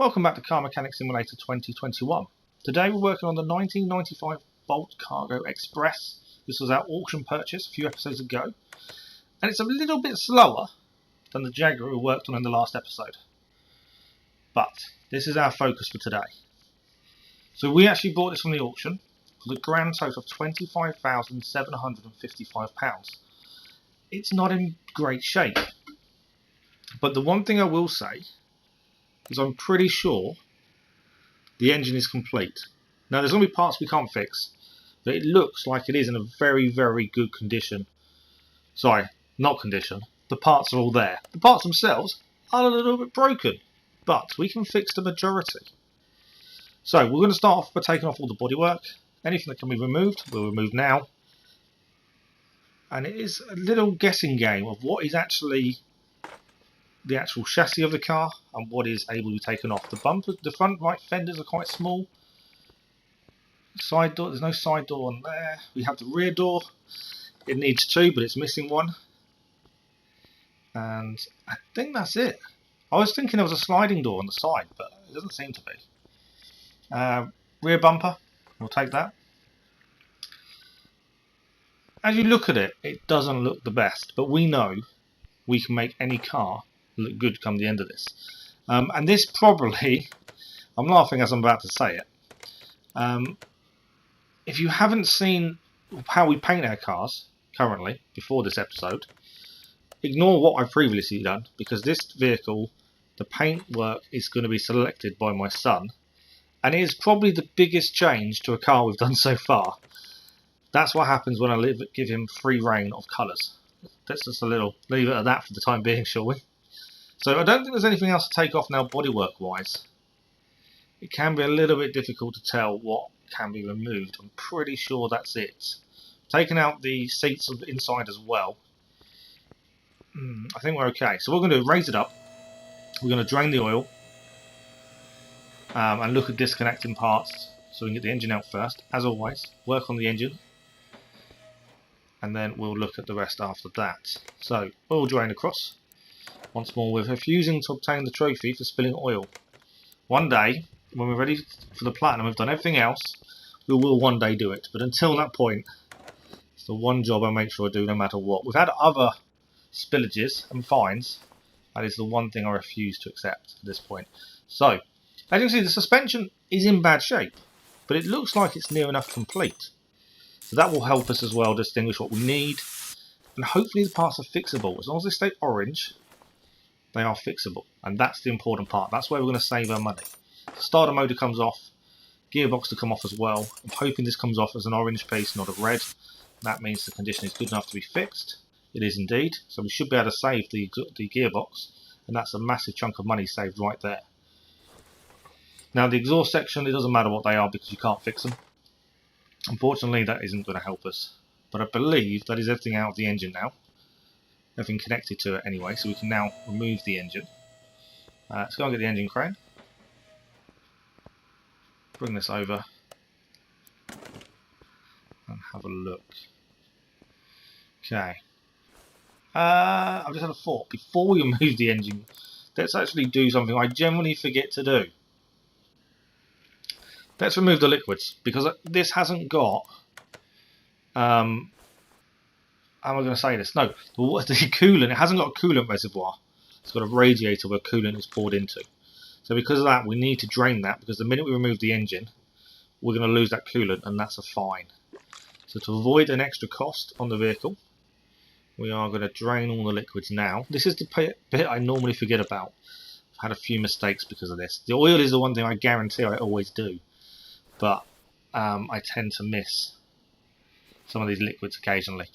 Welcome back to Car Mechanic Simulator 2021. Today we're working on the 1995 Bolt Cargo Express. This was our auction purchase a few episodes ago, and it's a little bit slower than the Jaguar we worked on in the last episode. But this is our focus for today. So we actually bought this from the auction for the grand total of £25,755. It's not in great shape, but the one thing I will say is I'm pretty sure the engine is complete. Now there's going to be parts we can't fix, but it looks like it is in a very, very good condition. Sorry, not condition. The parts are all there. The parts themselves are a little bit broken, but we can fix the majority. So we're going to start off by taking off all the bodywork. Anything that can be removed, we'll remove now. And it is a little guessing game of what is actually the actual chassis of the car and what is able to be taken off. The bumpers, the front right fenders are quite small. Side door, there's no side door on there. We have the rear door. It needs two, but it's missing one. And I think that's it. I was thinking there was a sliding door on the side, but it doesn't seem to be. Rear bumper, we'll take that. As you look at it, it doesn't look the best, but we know we can make any car look good come the end of this. And this probably, I'm laughing as I'm about to say it, if you haven't seen how we paint our cars currently, before this episode, ignore what I've previously done, because this vehicle, the paint work is going to be selected by my son, and it is probably the biggest change to a car we've done so far. That's what happens when I give him free reign of colours. That's just a little, leave it at that for the time being, shall we? So I don't think there's anything else to take off now bodywork wise. It can be a little bit difficult to tell what can be removed. I'm pretty sure that's it. Taking out the seats inside as well. I think we're okay. So what we're going to do is raise it up. We're going to drain the oil. And look at disconnecting parts so we can get the engine out first. As always, work on the engine. And then we'll look at the rest after that. So, oil drain across. Once more, we're refusing to obtain the trophy for spilling oil. One day, when we're ready for the platinum, we've done everything else, we will one day do it. But until that point, it's the one job I make sure I do no matter what. We've had other spillages and fines. That is the one thing I refuse to accept at this point. So, as you can see, the suspension is in bad shape, but it looks like it's near enough complete. So that will help us as well distinguish what we need. And hopefully the parts are fixable. As long as they stay orange, they are fixable, and that's the important part. That's where we're going to save our money. Starter motor comes off, gearbox to come off as well. I'm hoping this comes off as an orange piece, not a red. That means the condition is good enough to be fixed. It is indeed, so we should be able to save the gearbox, and that's a massive chunk of money saved right there. Now the exhaust section, it doesn't matter what they are because you can't fix them. Unfortunately that isn't going to help us, but I believe that is everything out of the engine now. Everything connected to it anyway, so we can now remove the engine. Let's go and get the engine crane. Bring this over and have a look. Okay. I've just had a thought. Before we remove the engine, let's actually do something I generally forget to do. Let's remove the liquids, because this hasn't got... how am I going to say this? No, the coolant, it hasn't got a coolant reservoir. It's got a radiator where coolant is poured into. So because of that, we need to drain that, because the minute we remove the engine, we're going to lose that coolant, and that's a fine. So to avoid an extra cost on the vehicle, we are going to drain all the liquids now. This is the bit I normally forget about. I've had a few mistakes because of this. The oil is the one thing I guarantee I always do, but I tend to miss some of these liquids occasionally.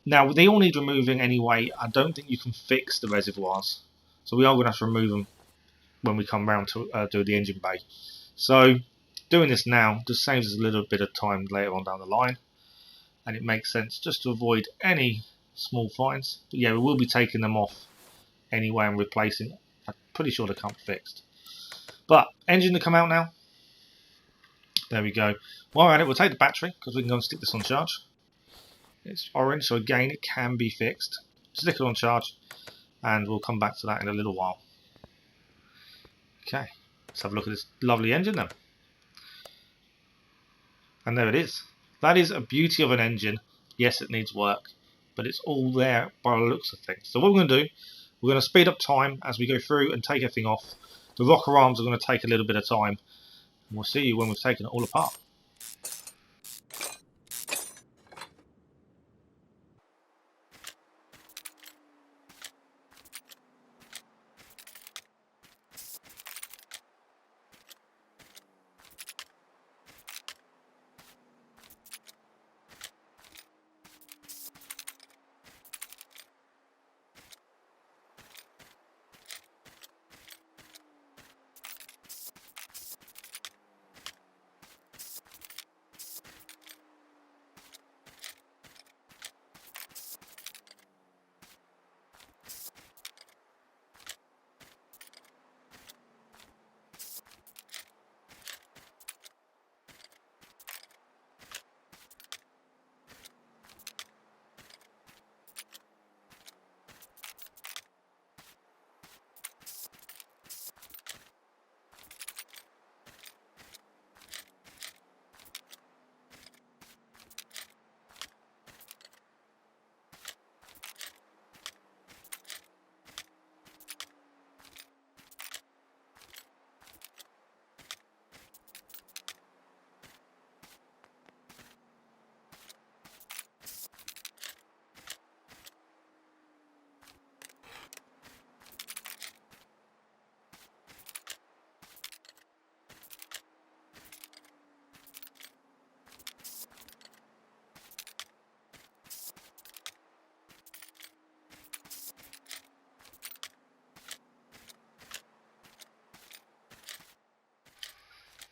Now, they all need removing anyway. I don't think you can fix the reservoirs, so we are going to have to remove them when we come round to do the engine bay. So, doing this now just saves us a little bit of time later on down the line, and it makes sense just to avoid any small fines. But yeah, we will be taking them off anyway and replacing. I'm pretty sure they can't be fixed. But, engine to come out now. There we go. While we're at it, we'll take the battery, because we can go and stick this on charge. It's orange, so again, it can be fixed. Stick it on charge, and we'll come back to that in a little while. Okay, Let's have a look at this lovely engine then. And there it is. That is a beauty of an engine. Yes, it needs work, but it's all there by the looks of things. So what we're going to do, we're going to speed up time as we go through and take everything off. The rocker arms are going to take a little bit of time, and we'll see you when we've taken it all apart.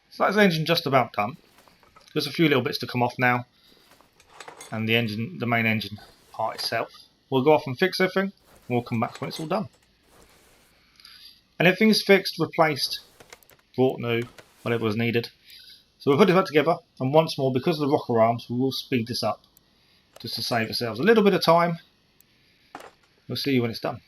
So that's the engine just about done. There's a few little bits to come off now, and the main engine part itself. We'll go off and fix everything, and we'll come back when it's all done. And everything is fixed, replaced, brought new, whatever was needed. So we'll put it back together, and once more, because of the rocker arms, we will speed this up, just to save ourselves a little bit of time. We'll see you when it's done.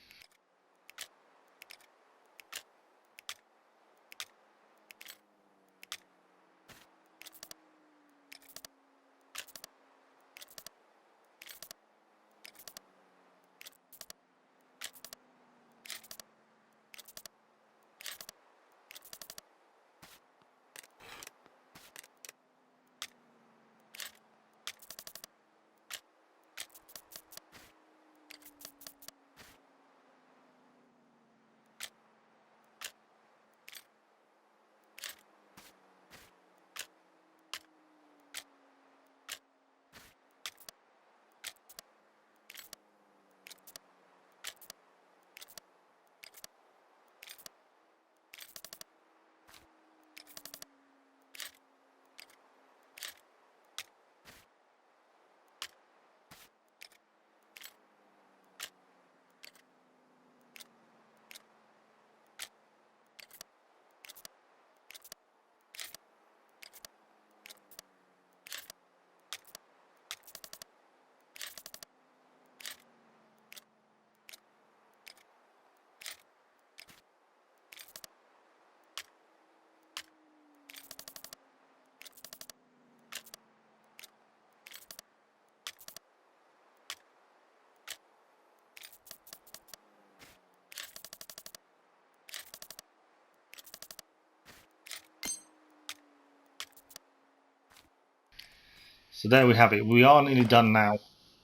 So there we have it. We are nearly done now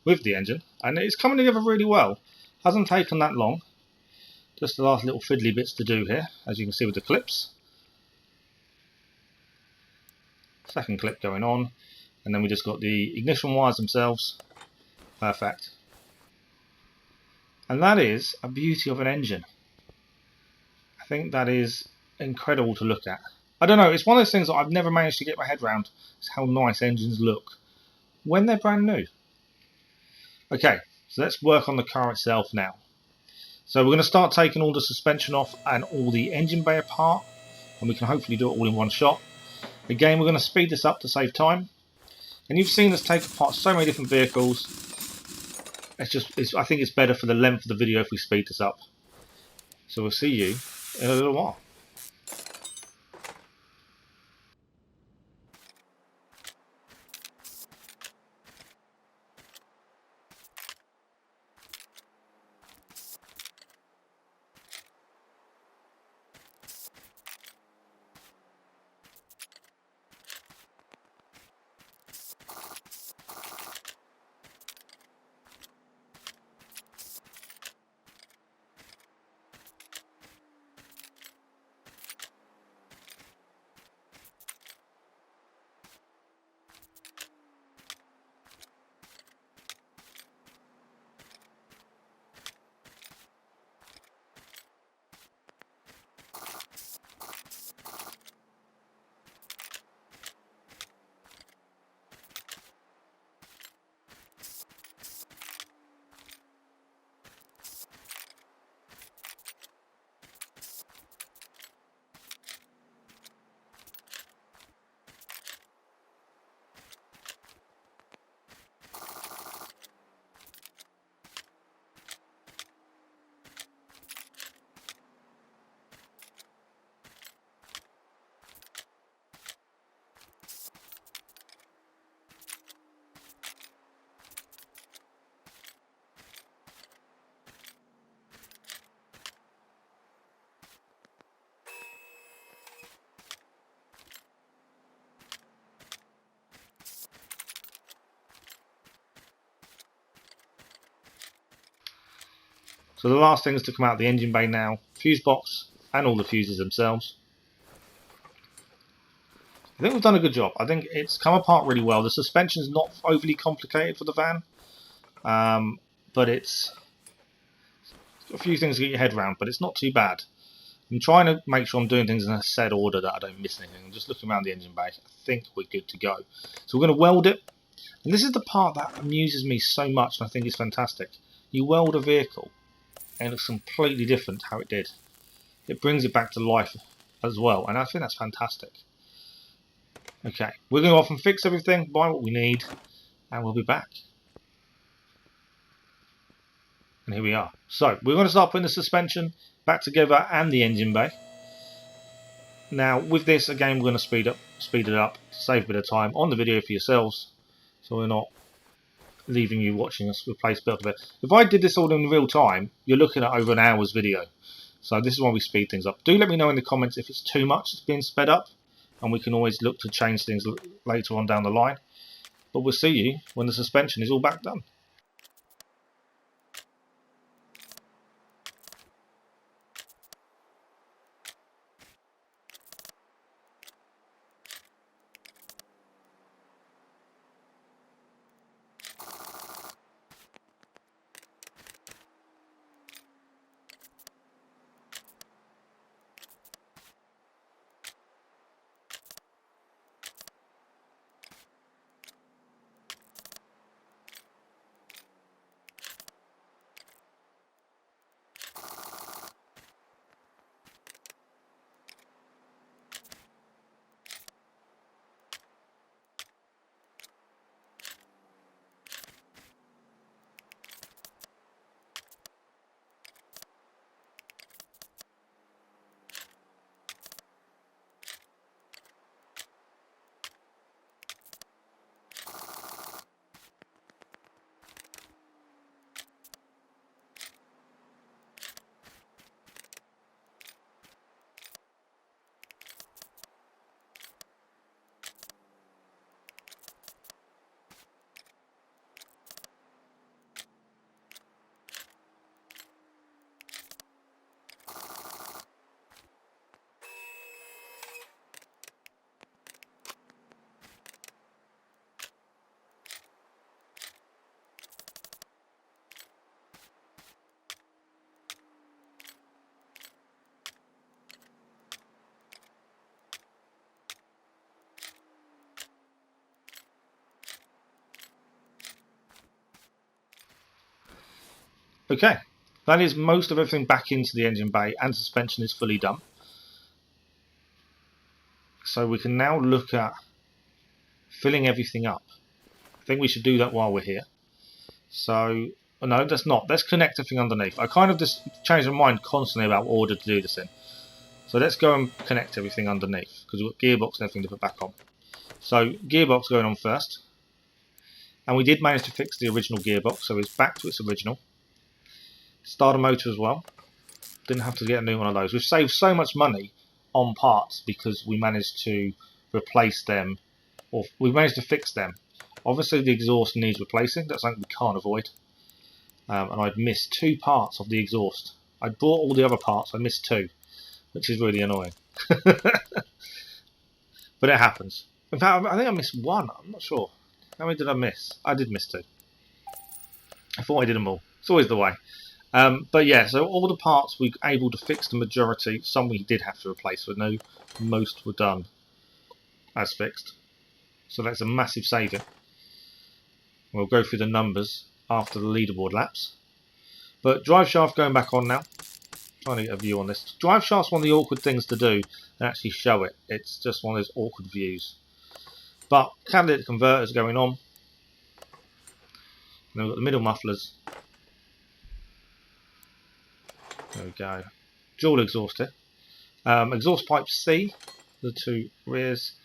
with the engine, and it's coming together really well. Hasn't taken that long. Just the last little fiddly bits to do here, as you can see with the clips. Second clip going on, and then we just got the ignition wires themselves. Perfect. And that is a beauty of an engine. I think that is incredible to look at. I don't know, it's one of those things that I've never managed to get my head around, is how nice engines look when they're brand new. Okay, so let's work on the car itself now. So we're going to start taking all the suspension off and all the engine bay apart, and we can hopefully do it all in one shot. Again, we're going to speed this up to save time. And you've seen us take apart so many different vehicles. I think it's better for the length of the video if we speed this up. So we'll see you in a little while. So the last things to come out of the engine bay now, fuse box and all the fuses themselves. I think we've done a good job. I think it's come apart really well. The suspension's not overly complicated for the van, but it's got a few things to get your head around, but it's not too bad. I'm trying to make sure I'm doing things in a set order that I don't miss anything. I'm just looking around the engine bay. I think we're good to go. So we're going to weld it. And this is the part that amuses me so much, and I think it's fantastic. You weld a vehicle, and it looks completely different how it did. It brings it back to life as well, and I think that's fantastic. Okay, we're going to go off and fix everything, buy what we need, and we'll be back. And here we are. So, we're going to start putting the suspension back together and the engine bay. Now, with this, again, we're going to speed it up to save a bit of time on the video for yourselves, so we're not leaving you watching us replace bit of it. If I did this all in real time, you're looking at over an hour's video. So this is why we speed things up. Do let me know in the comments if it's too much it's being sped up, and we can always look to change things later on down the line. But we'll see you when the suspension is all back done. Okay, that is most of everything back into the engine bay, and suspension is fully done. So we can now look at filling everything up. I think we should do that while we're here. So, no, that's not. Let's connect everything underneath. I kind of just change my mind constantly about what order to do this in. So let's go and connect everything underneath, because we've got gearbox and everything to put back on. So gearbox going on first. And we did manage to fix the original gearbox, so it's back to its original. Starter motor as well. Didn't have to get a new one of those. We've saved so much money on parts because we managed to replace them, or we managed to fix them. Obviously the exhaust needs replacing, that's something we can't avoid. And I'd missed 2 parts of the exhaust. I bought all the other parts, I missed 2, which is really annoying. But it happens. In fact, I think I missed 1, I'm not sure. How many did I miss? I did miss 2. I thought I did them all. It's always the way. But yeah, so all the parts we were able to fix the majority. Some we did have to replace, but no, most were done as fixed. So that's a massive saving. We'll go through the numbers after the leaderboard laps. But drive shaft going back on now. Trying to get a view on this. Drive shaft's one of the awkward things to do and actually show it. It's just one of those awkward views. But catalytic converters going on. And then we've got the middle mufflers. There we go. Dual exhaust here. Exhaust pipe C, the 2 rears,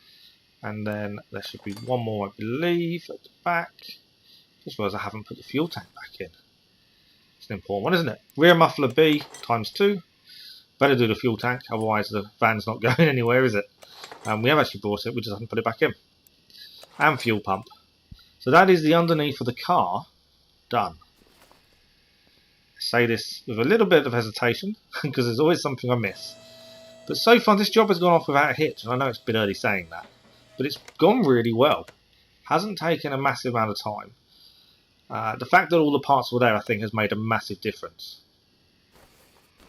and then there should be one more, I believe, at the back. Just realised I haven't put the fuel tank back in. It's an important one, isn't it? Rear muffler B times 2. Better do the fuel tank, otherwise the van's not going anywhere, is it? We have actually bought it, we just haven't put it back in. And fuel pump. So that is the underneath of the car done. say this with a little bit of hesitation because there's always something I miss. But so far this job has gone off without a hitch, and I know it's a bit early saying that, but it's gone really well. Hasn't taken a massive amount of time. The fact that all the parts were there, I think, has made a massive difference.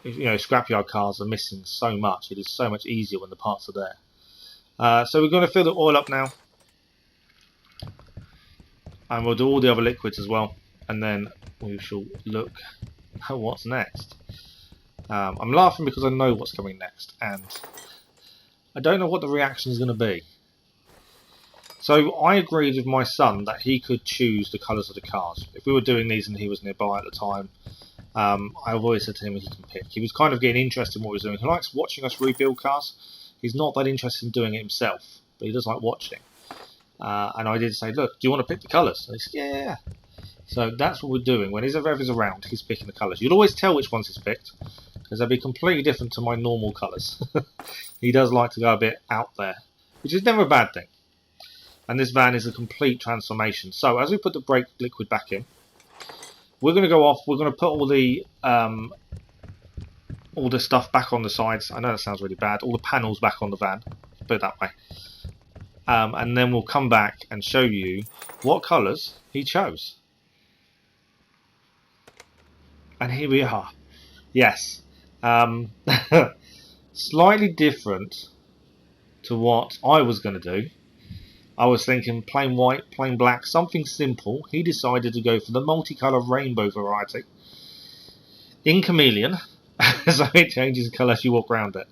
You know, scrapyard cars are missing so much. It is so much easier when the parts are there. So we're going to fill the oil up now, and we'll do all the other liquids as well, and then we shall look at what's next. I'm laughing because I know what's coming next, and I don't know what the reaction is going to be. So I agreed with my son that he could choose the colours of the cars. If we were doing these and he was nearby at the time, I've always said to him he can pick. He was kind of getting interested in what we were doing. He likes watching us rebuild cars. He's not that interested in doing it himself, but he does like watching. And I did say, look, do you want to pick the colours? And he said, yeah. So that's what we're doing. When he's around, he's picking the colours. You'll always tell which ones he's picked, because they'll be completely different to my normal colours. He does like to go a bit out there, which is never a bad thing. And this van is a complete transformation. So as we put the brake liquid back in, we're going to go off. We're going to put all the stuff back on the sides. I know that sounds really bad. All the panels back on the van. Put it that way. And then we'll come back and show you what colours he chose. And here we are. Yes. Slightly different to what I was going to do. I was thinking plain white, plain black, something simple. He decided to go for the multicolour rainbow variety in chameleon, so it changes colour as you walk around it.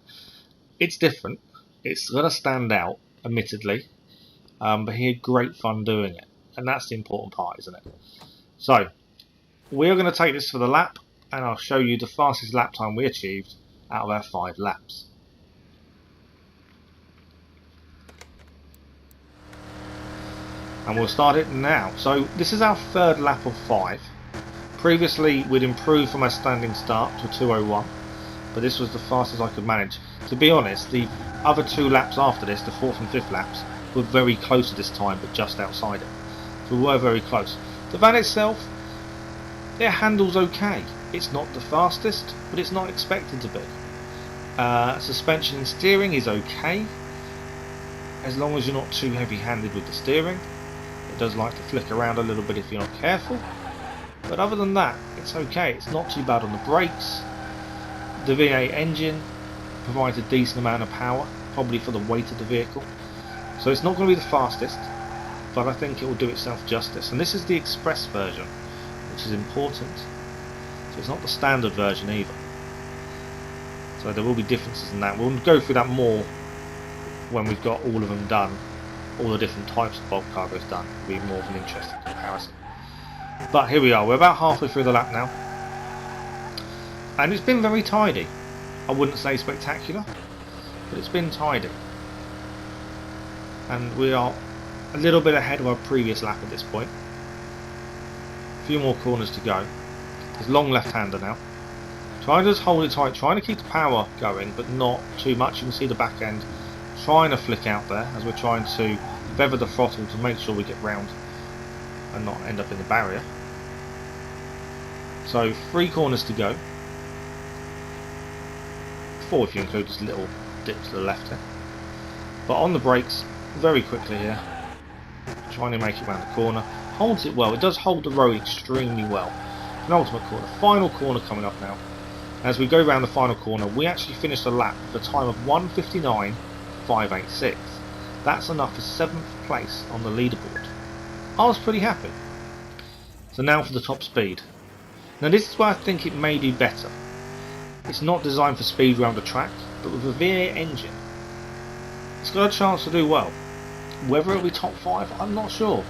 It's different. It's going to stand out, admittedly, but he had great fun doing it, and that's the important part, isn't it? So we're going to take this for the lap, and I'll show you the fastest lap time we achieved out of our 5 laps. And we'll start it now. So this is our 3rd lap of 5. Previously we'd improved from our standing start to 2:01, but this was the fastest I could manage. To be honest, the other 2 laps after this, the 4th and 5th laps, were very close to this time, but just outside it. So we were very close. The van itself, it handles okay. It's not the fastest, but it's not expected to be. Suspension and steering is okay, as long as you're not too heavy-handed with the steering. It does like to flick around a little bit if you're not careful, but other than that, it's okay. It's not too bad on the brakes. The V8 engine provides a decent amount of power, probably for the weight of the vehicle. So it's not going to be the fastest, but I think it will do itself justice. And this is the express version, which is important. So it's not the standard version either. So there will be differences in that. We'll go through that more when we've got all of them done. All the different types of bulk cargoes done. It'll be more of an interesting comparison. But here we are. We're about halfway through the lap now. And it's been very tidy. I wouldn't say spectacular, but it's been tidy. And we are a little bit ahead of our previous lap at this point. A few more corners to go. There's long left-hander now. Trying to just hold it tight, trying to keep the power going, but not too much. You can see the back end trying to flick out there as we're trying to feather the throttle to make sure we get round and not end up in the barrier. So 3 corners to go. 4 if you include this little dip to the left here. But on the brakes, very quickly here. Trying to make it round the corner. Holds it well. It does hold the road extremely well. Penultimate corner. Final corner coming up now. As we go round the final corner, we actually finished the lap with a time of 1:59.586. That's enough for 7th place on the leaderboard. I was pretty happy. So now for the top speed. Now this is where I think it may do better. It's not designed for speed around the track, but with a V8 engine, it's got a chance to do well. Whether it'll be top 5, I'm not sure,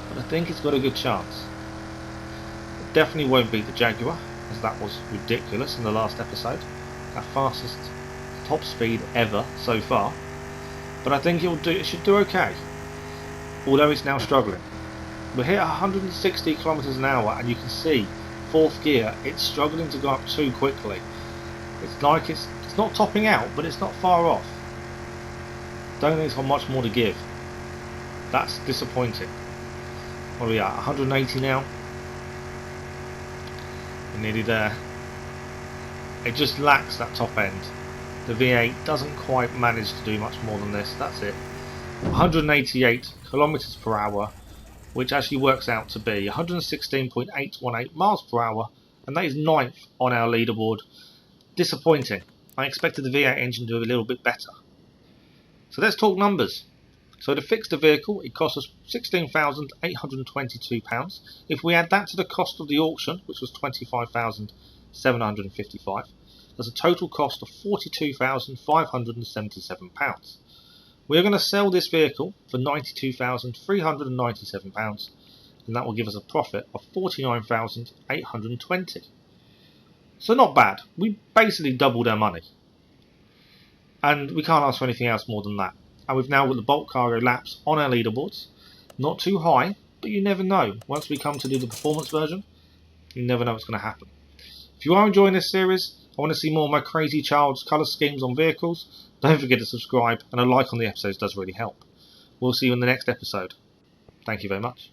but I think it's got a good chance. It definitely won't beat the Jaguar, as that was ridiculous in the last episode. Our fastest top speed ever so far. But I think it should do okay, although it's now struggling. We're here at 160 kilometers an hour, and you can see 4th gear, it's struggling to go up too quickly. It's like it's not topping out, but it's not far off. Don't think it's got much more to give. That's disappointing. What are we at? 180 now. nearly there. It just lacks that top end. The V8 doesn't quite manage to do much more than this. That's it. 188 kilometers per hour, which actually works out to be 116.818 miles per hour, and that is 9th on our leaderboard. Disappointing. I expected the V8 engine to do a little bit better. So let's talk numbers. So to fix the vehicle, it cost us £16,822. If we add that to the cost of the auction, which was £25,755, there's a total cost of £42,577. We're going to sell this vehicle for £92,397, and that will give us a profit of £49,820. So not bad. We basically doubled our money. And we can't ask for anything else more than that. And we've now got the bulk cargo laps on our leaderboards. Not too high, but you never know. Once we come to do the performance version, you never know what's going to happen. If you are enjoying this series, I want to see more of my crazy child's colour schemes on vehicles, don't forget to subscribe, and a like on the episodes does really help. We'll see you in the next episode. Thank you very much.